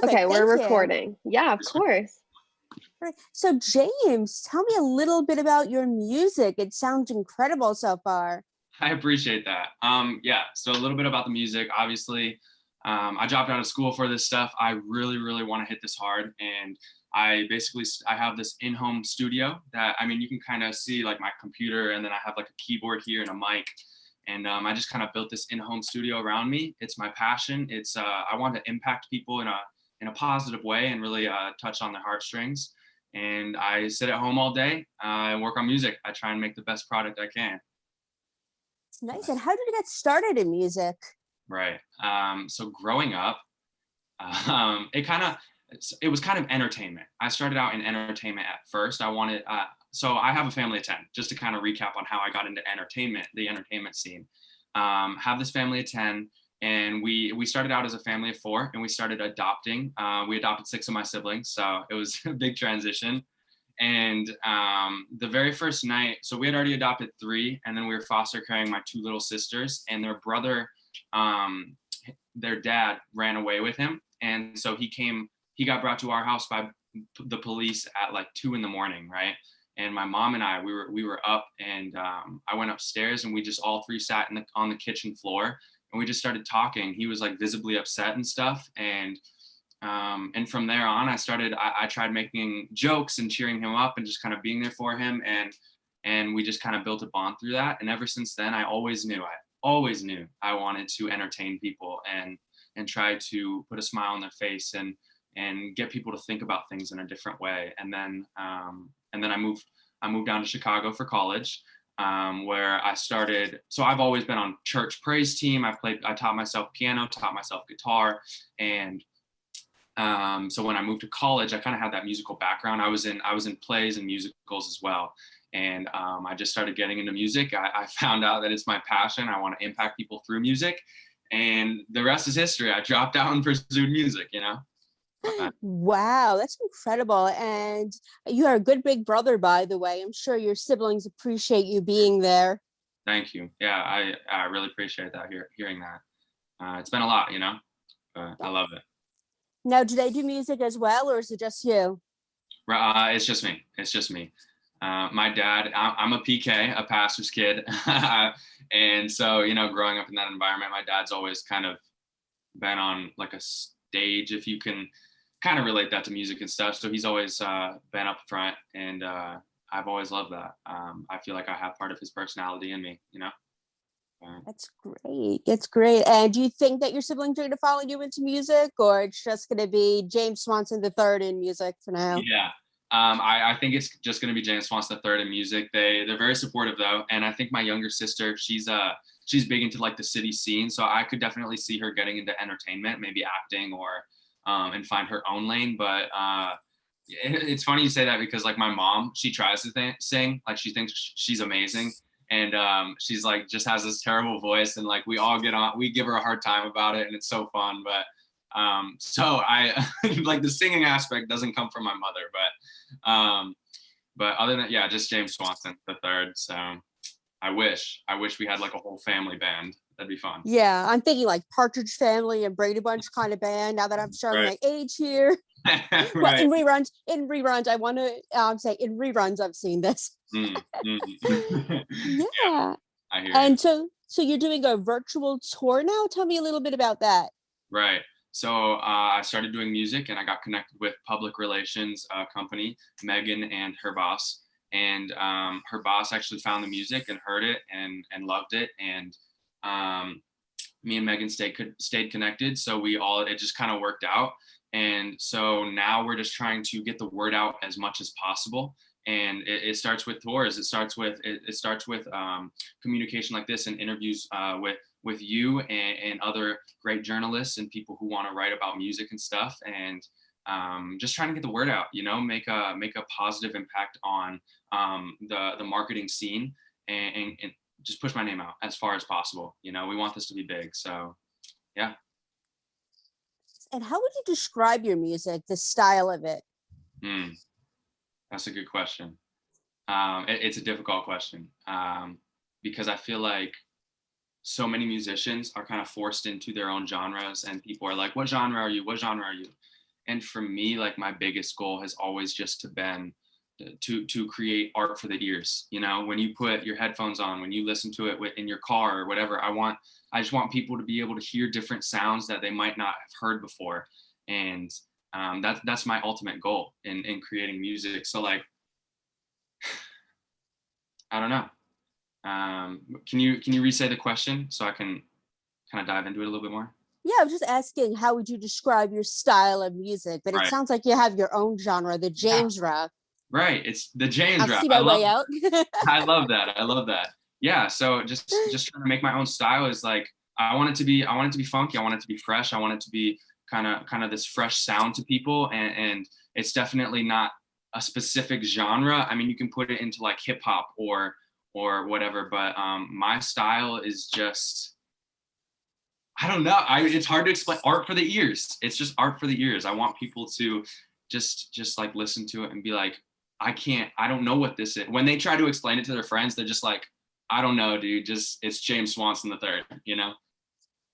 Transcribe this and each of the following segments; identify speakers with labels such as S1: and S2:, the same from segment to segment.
S1: perfect.
S2: Okay, we're
S1: Thank you.
S2: recording. Yeah, of course.
S1: Right. So, James, tell me a little bit about your music. It sounds incredible so far.
S3: I appreciate that. Yeah, so a little bit about the music. Obviously, I dropped out of school for this stuff. I really, really want to hit this hard. And I have this in-home studio that, I mean, you can kind of see like my computer, and then I have like a keyboard here and a mic. And I just kind of built this in-home studio around me. It's my passion. I want to impact people in a positive way and really touch on their heartstrings. And I sit at home all day and work on music. I try and make the best product I can.
S1: It's nice. And how did you get started in music?
S3: Right. So growing up, it was kind of entertainment. I started out in entertainment at first. So I have a family of 10, just to kind of recap on how I got into entertainment, the entertainment scene. Have this family of 10, and we started out as a family of 4, and we started adopting. We adopted 6 of my siblings, so it was a big transition. And the very first night, so we had already adopted 3, and then we were foster caring my 2 little sisters, and their brother, their dad ran away with him. And so he got brought to our house by the police at like 2 a.m, right? And my mom and I, we were up, and I went upstairs, and we just all 3 sat on the kitchen floor, and we just started talking. He was like visibly upset and stuff. And from there on, I tried making jokes and cheering him up and just kind of being there for him. And we just kind of built a bond through that. And ever since then, I always knew I wanted to entertain people and try to put a smile on their face and get people to think about things in a different way. And then I moved down to Chicago for college, where I started. So I've always been on church praise team. I taught myself piano, taught myself guitar. And so when I moved to college, I kind of had that musical background. I was in plays and musicals as well. And I just started getting into music. I found out that it's my passion. I want to impact people through music. And the rest is history. I dropped out and pursued music,
S1: Wow, that's incredible. And you are a good big brother, by the way. I'm sure your siblings appreciate you being there.
S3: Thank you. Yeah, I really appreciate that, hearing that. It's been a lot, but I love it.
S1: Now, do they do music as well, or is it just you?
S3: It's just me. My dad, I'm a PK, a pastor's kid. And so, growing up in that environment, my dad's always kind of been on like a stage, if you can kind of relate that to music and stuff. So he's always been up front, and I've always loved that. I feel like I have part of his personality in me,
S1: That's great. It's great. And do you think that your siblings are going to follow you into music, or it's just going to be James Swanson III in music for now?
S3: Yeah. I think it's just going to be James Swanson III in music. They're very supportive though. And I think my younger sister, she's big into like the city scene. So I could definitely see her getting into entertainment, maybe acting, or and find her own lane. But it's funny you say that, because like my mom, she tries to sing, like she thinks she's amazing. And she's like, just has this terrible voice, and like we all we give her a hard time about it, and it's so fun. But so I like the singing aspect doesn't come from my mother, but other than, yeah, just James Swanson III. So I wish we had like a whole family band. That'd be fun.
S1: Yeah, I'm thinking like Partridge Family and Brady Bunch kind of band, now that I'm showing my age here.
S3: Right.
S1: Well, in reruns, I want to say in reruns, I've seen this. Yeah.
S3: I hear
S1: and
S3: you.
S1: So you're doing a virtual tour now? Tell me a little bit about that.
S3: Right. So I started doing music, and I got connected with public relations company, Megan and her boss. And her boss actually found the music and heard it and loved it. And me and Megan stayed connected. So it just kind of worked out. And so now we're just trying to get the word out as much as possible. And it starts with tours. It starts with communication like this, and interviews with you and other great journalists and people who want to write about music and stuff. And just trying to get the word out, make a positive impact on the marketing scene, and just push my name out as far as possible. We want this to be big. So, yeah.
S1: And how would you describe your music, the style of it?
S3: That's a good question. It's a difficult question, because I feel like so many musicians are kind of forced into their own genres, and people are like, what genre are you? What genre are you? And for me, like my biggest goal has always just been to create art for the ears. You know, when you put your headphones on, when you listen to it in your car or whatever, I just want people to be able to hear different sounds that they might not have heard before. And that's my ultimate goal in creating music. So like, I don't know. Can you re-say the question so I can kind of dive into it a little bit more?
S1: Yeah, I was just asking, how would you describe your style of music? But it
S3: Right.
S1: sounds like you have your own genre, the
S3: Yeah.
S1: James rap.
S3: Right. It's the James
S1: I'll
S3: rap.
S1: see my way out.
S3: I love that. I love that. Yeah. So just trying to make my own style is like I want it to be funky. I want it to be fresh. I want it to be kind of this fresh sound to people. And it's definitely not a specific genre. I mean, you can put it into like hip hop or whatever, but my style is just I don't know. It's hard to explain. Art for the ears. It's just art for the ears. I want people to just like listen to it and be like, I don't know what this is. When they try to explain it to their friends, they're just like, I don't know, dude. Just it's James Swanson the third, you know?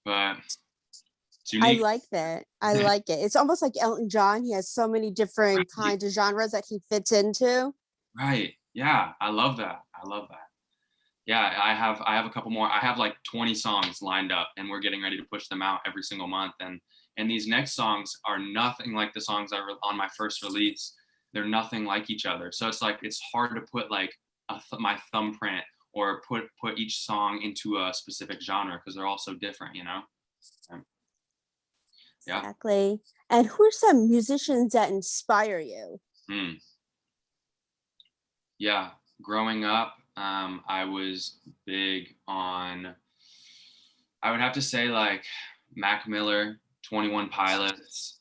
S3: But it's
S1: I
S3: unique.
S1: like that. I like it. It's almost like Elton John. He has so many different
S3: Right.
S1: kinds of genres that he fits into.
S3: Right. Yeah. I love that. I love that. Yeah, I have a couple more. I have like 20 songs lined up and we're getting ready to push them out every single month. And these next songs are nothing like the songs on my first release. They're nothing like each other. So it's like it's hard to put like my thumbprint or put each song into a specific genre because they're all so different, you know? Yeah.
S1: Exactly. And who are some musicians that inspire you?
S3: Mm. Yeah. Growing up, I was big on, I would have to say like Mac Miller, 21 Pilots.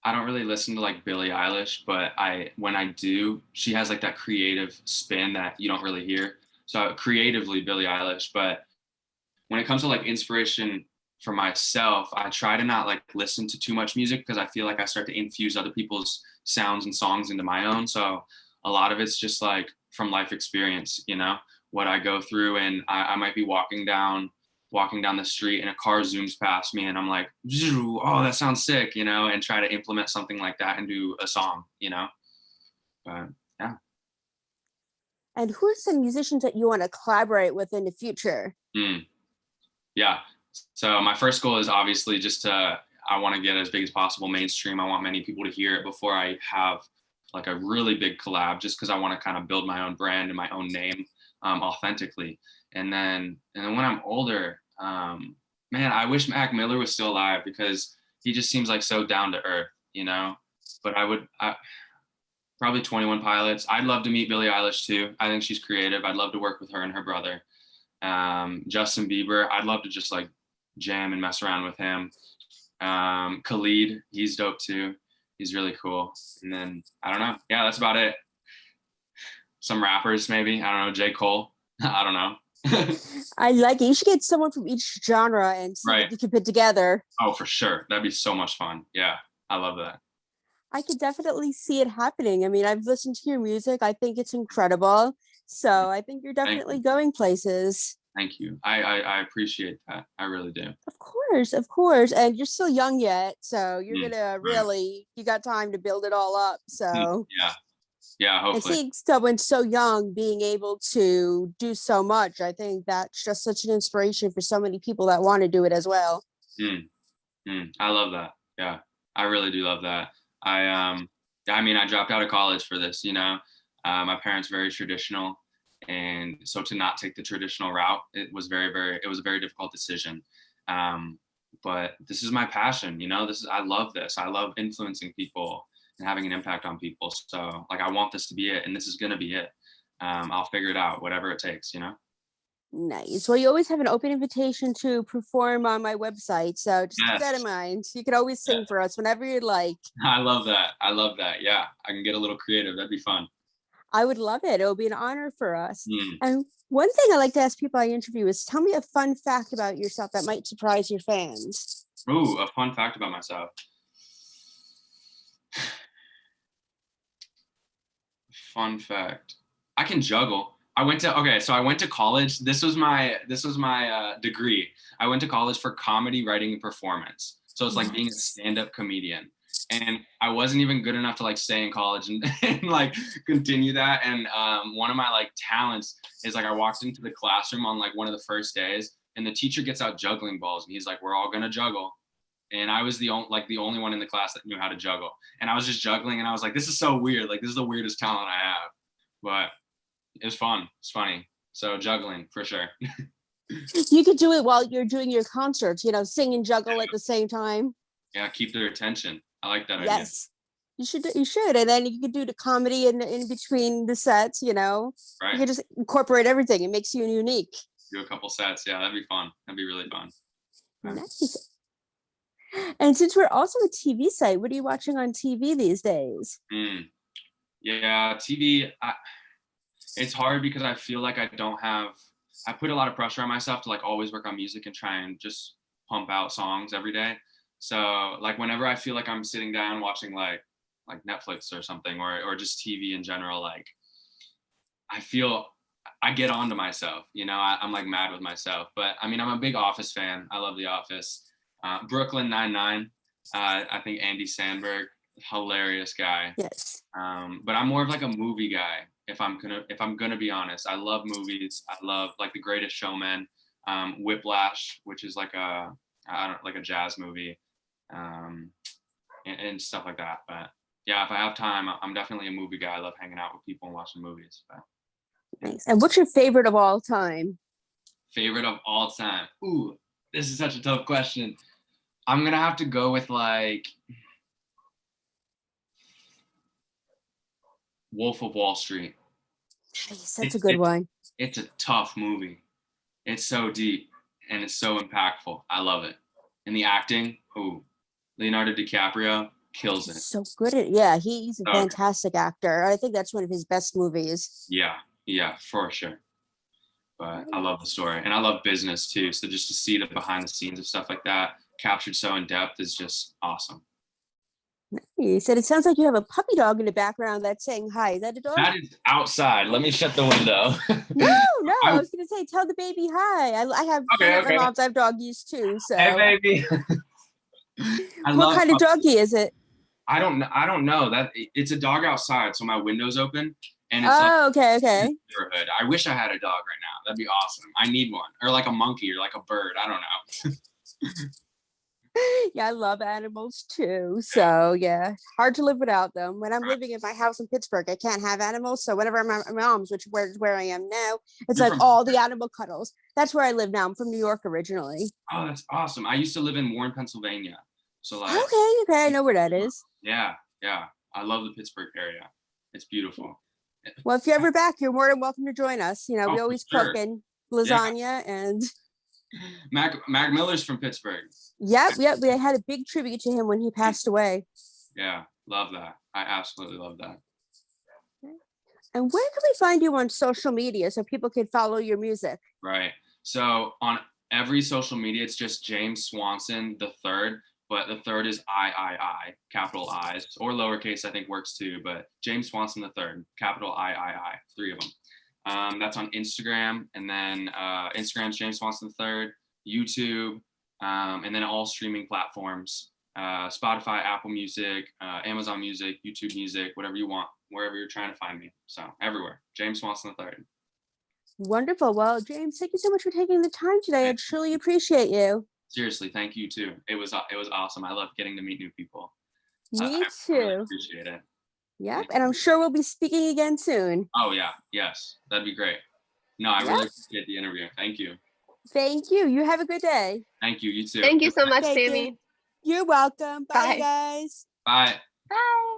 S3: I don't really listen to like Billie Eilish, but when I do, she has like that creative spin that you don't really hear. So creatively Billie Eilish, but when it comes to like inspiration for myself, I try to not like listen to too much music because I feel like I start to infuse other people's sounds and songs into my own. So a lot of it's just like from life experience, you know, what I go through. And I might be walking down the street and a car zooms past me and I'm like, oh, that sounds sick, you know, and try to implement something like that into a song, you know. But yeah.
S1: And who are some musicians that you want to collaborate with in the future?
S3: Yeah. So my first goal is obviously just I want to get as big as possible mainstream. I want many people to hear it before I have like a really big collab, just because I want to kind of build my own brand and my own name authentically. And then when I'm older, man, I wish Mac Miller was still alive because he just seems like so down to earth, you know. But probably 21 Pilots. I'd love to meet Billie Eilish too. I think she's creative. I'd love to work with her and her brother. Justin Bieber, I'd love to just like jam and mess around with him. Khalid, he's dope too. He's really cool. And then I don't know. Yeah, that's about it. Some rappers maybe. I don't know. J. Cole. I don't know.
S1: I like it. You should get someone from each genre and see
S3: Right.
S1: what you can put together.
S3: Oh, for sure. That'd be so much fun. Yeah, I love that.
S1: I could definitely see it happening. I mean, I've listened to your music. I think it's incredible. So I think you're
S3: Thank
S1: definitely
S3: you.
S1: going places.
S3: Thank you. I appreciate that. I really do.
S1: Of course, of course. And you're still young yet. So you're
S3: Mm,
S1: gonna
S3: right.
S1: really you got time to build it all up. So
S3: Yeah. Yeah,
S1: and
S3: hopefully.
S1: seeing someone so young being able to do so much, I think that's just such an inspiration for so many people that want to do it as well.
S3: I love that. Yeah, I really do love that. I mean, I dropped out of college for this, you know. My parents very traditional, and so to not take the traditional route, it was it was a very difficult decision. But this is my passion, you know. I love this. I love influencing people and having an impact on people. So like, I want this to be it, and this is gonna be it. I'll figure it out, whatever it takes, you know.
S1: Nice. Well, you always have an open invitation to perform on my website. So just keep that in
S3: Yes.
S1: mind. You can always sing for us whenever you'd like.
S3: I love that. I love that. Yeah, I can get a little creative. That'd be fun.
S1: I would love it. It would be an honor for us.
S3: Mm.
S1: And one thing I like to ask people I interview is tell me a fun fact about yourself that might surprise your fans.
S3: Ooh, a fun fact about myself. Fun fact. I can juggle. I went to college. This was my degree. I went to college for comedy writing and performance. So it's like being a stand-up comedian. And I wasn't even good enough to like stay in college and, and like continue that. And one of my like talents is like I walked into the classroom on like one of the first days, and the teacher gets out juggling balls, and he's like, "We're all gonna juggle." And I was the only one in the class that knew how to juggle. And I was just juggling, and I was like, "This is so weird. Like this is the weirdest talent I have." But it was fun. It's funny. So juggling for sure.
S1: You could do it while you're doing your concerts, sing and juggle at the same time.
S3: Yeah, keep their attention. I like that idea.
S1: Yes, you should. And then you could do the comedy in between the sets, You
S3: Right.
S1: could just incorporate everything. It makes you unique.
S3: Do a couple sets. Yeah, that'd be fun. That'd be really fun.
S1: Nice. And since we're also a TV site, what are you watching on TV these days?
S3: Yeah, TV, it's hard because I feel like I put a lot of pressure on myself to like always work on music and try and just pump out songs every day. So like whenever I feel like I'm sitting down watching like Netflix or something, or just TV in general, like I feel I get onto myself, I'm like mad with myself. But I mean, I'm a big Office fan. I love The Office. Brooklyn Nine-Nine. I think Andy Samberg, hilarious guy.
S1: Yes.
S3: But I'm more of like a movie guy. If I'm gonna be honest, I love movies. I love like The Greatest Showman, Whiplash, which is like a jazz movie, and stuff like that. But yeah, if I have time, I'm definitely a movie guy. I love hanging out with people and watching movies. But
S1: nice. And what's your favorite of all time?
S3: Favorite of all time? Ooh, this is such a tough question. I'm gonna have to go with like Wolf of Wall Street.
S1: Nice, that's a good one.
S3: It's a tough movie. It's so deep and it's so impactful. I love it. And the acting, Leonardo DiCaprio kills it.
S1: So good at he's a fantastic actor. I think that's one of his best movies.
S3: Yeah, for sure. But I love the story, and I love business too. So just to see the behind the scenes of stuff like that captured so in depth is just awesome.
S1: Nice. And it sounds like you have a puppy dog in the background that's saying hi. Is that a dog?
S3: That is outside. Let me shut the window.
S1: No. I was gonna say, tell the baby hi. I have my mom's. I have doggies too. So
S3: hey, baby.
S1: What kind of doggy is it?
S3: I don't know. That it's a dog outside, so my window's open. And it's
S1: okay.
S3: Neighborhood. I wish I had a dog right now. That'd be awesome. I need one, or like a monkey, or like a bird. I don't know.
S1: Yeah, I love animals too. So yeah, hard to live without them. When I'm living in my house in Pittsburgh, I can't have animals. So whenever I'm at my mom's, which is where I am now, it's like all the animal cuddles. That's where I live now. I'm from New York originally.
S3: Oh, that's awesome. I used to live in Warren, Pennsylvania. So like,
S1: okay, I know where that is.
S3: Yeah. I love the Pittsburgh area. It's beautiful.
S1: Well, if you're ever back, you're more than welcome to join us. We always cook and lasagna and.
S3: Mac Miller's from Pittsburgh.
S1: Yep. We had a big tribute to him when he passed away.
S3: Yeah, love that. I absolutely love that.
S1: And where can we find you on social media so people can follow your music?
S3: Right. So on every social media, it's just James Swanson the third. But the third is I, capital I's, or lowercase, I think works too. But James Swanson the third, capital I, 3 of them. That's on Instagram, and then Instagram's James Swanson the third, YouTube, and then all streaming platforms: Spotify, Apple Music, Amazon Music, YouTube Music, whatever you want, wherever you're trying to find me. So everywhere, James Swanson the third.
S1: Wonderful. Well, James, thank you so much for taking the time today. I truly appreciate you.
S3: Seriously, thank you too. It was awesome. I love getting to meet new people.
S1: Me too.
S3: Really appreciate it.
S1: Yep, and I'm sure we'll be speaking again soon.
S3: Oh yeah, yes, that'd be great. No, I really appreciate the interview. Thank you.
S1: Thank you. You have a good day.
S3: Thank you. You too.
S2: Thank you so much, Sammi.
S1: You're welcome. Bye, guys.
S3: Bye.
S2: Bye.